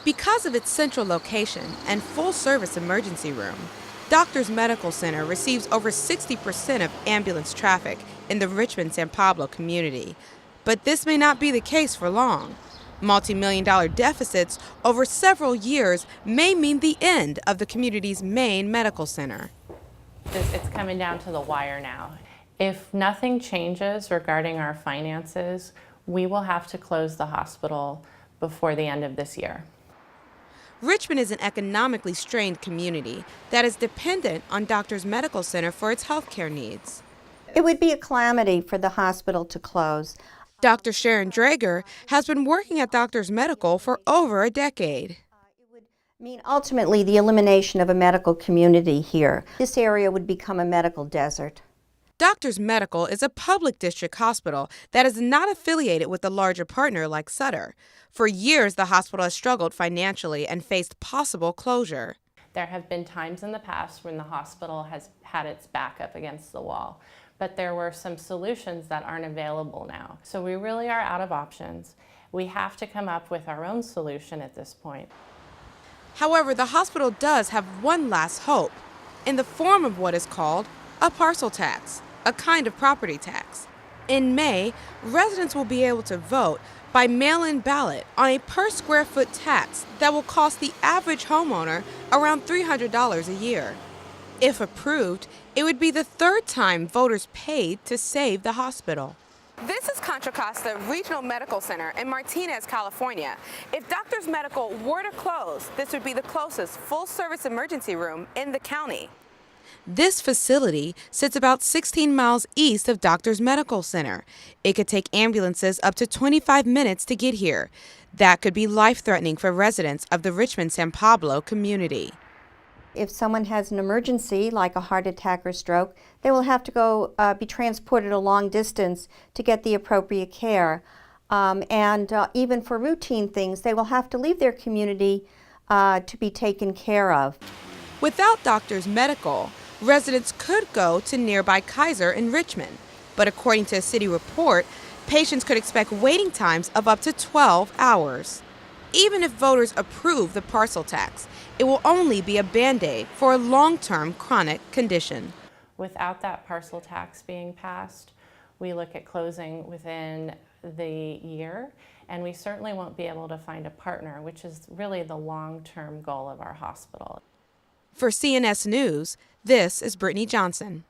Because of its central location and full-service emergency room, Doctors Medical Center receives over 60% of ambulance traffic in the Richmond-San Pablo community. But this may not be the case for long. Multi-million-dollar deficits over several years may mean the end of the community's main medical center. It's coming down to the wire now. If nothing changes regarding our finances, we will have to close the hospital before the end of this year. Richmond is an economically strained community that is dependent on Doctors Medical Center for its healthcare needs. It would be a calamity for the hospital to close. Dr. Sharon Drager has been working at Doctors Medical for over a decade. It would mean ultimately the elimination of a medical community here. This area would become a medical desert. Doctors Medical is a public district hospital that is not affiliated with a larger partner like Sutter. For years, the hospital has struggled financially and faced possible closure. There have been times in the past when the hospital has had its back up against the wall, but there were some solutions that aren't available now. So we really are out of options. We have to come up with our own solution at this point. However, the hospital does have one last hope, in the form of what is called a parcel tax, a kind of property tax. In May, residents will be able to vote by mail-in ballot on a per square foot tax that will cost the average homeowner around $300 a year. If approved, it would be the third time voters paid to save the hospital. This is Contra Costa Regional Medical Center in Martinez, California. If Doctors Medical were to close, this would be the closest full-service emergency room in the county. This facility sits about 16 miles east of Doctors Medical Center. It could take ambulances up to 25 minutes to get here. That could be life-threatening for residents of the Richmond-San Pablo community. If someone has an emergency, like a heart attack or stroke, they will have to go be transported a long distance to get the appropriate care. Even for routine things, they will have to leave their community to be taken care of. Without Doctors Medical, residents could go to nearby Kaiser in Richmond. But according to a city report, patients could expect waiting times of up to 12 hours. Even if voters approve the parcel tax, it will only be a Band-Aid for a long-term chronic condition. Without that parcel tax being passed, we look at closing within the year, and we certainly won't be able to find a partner, which is really the long-term goal of our hospital. For CNS News, this is Brittany Johnson.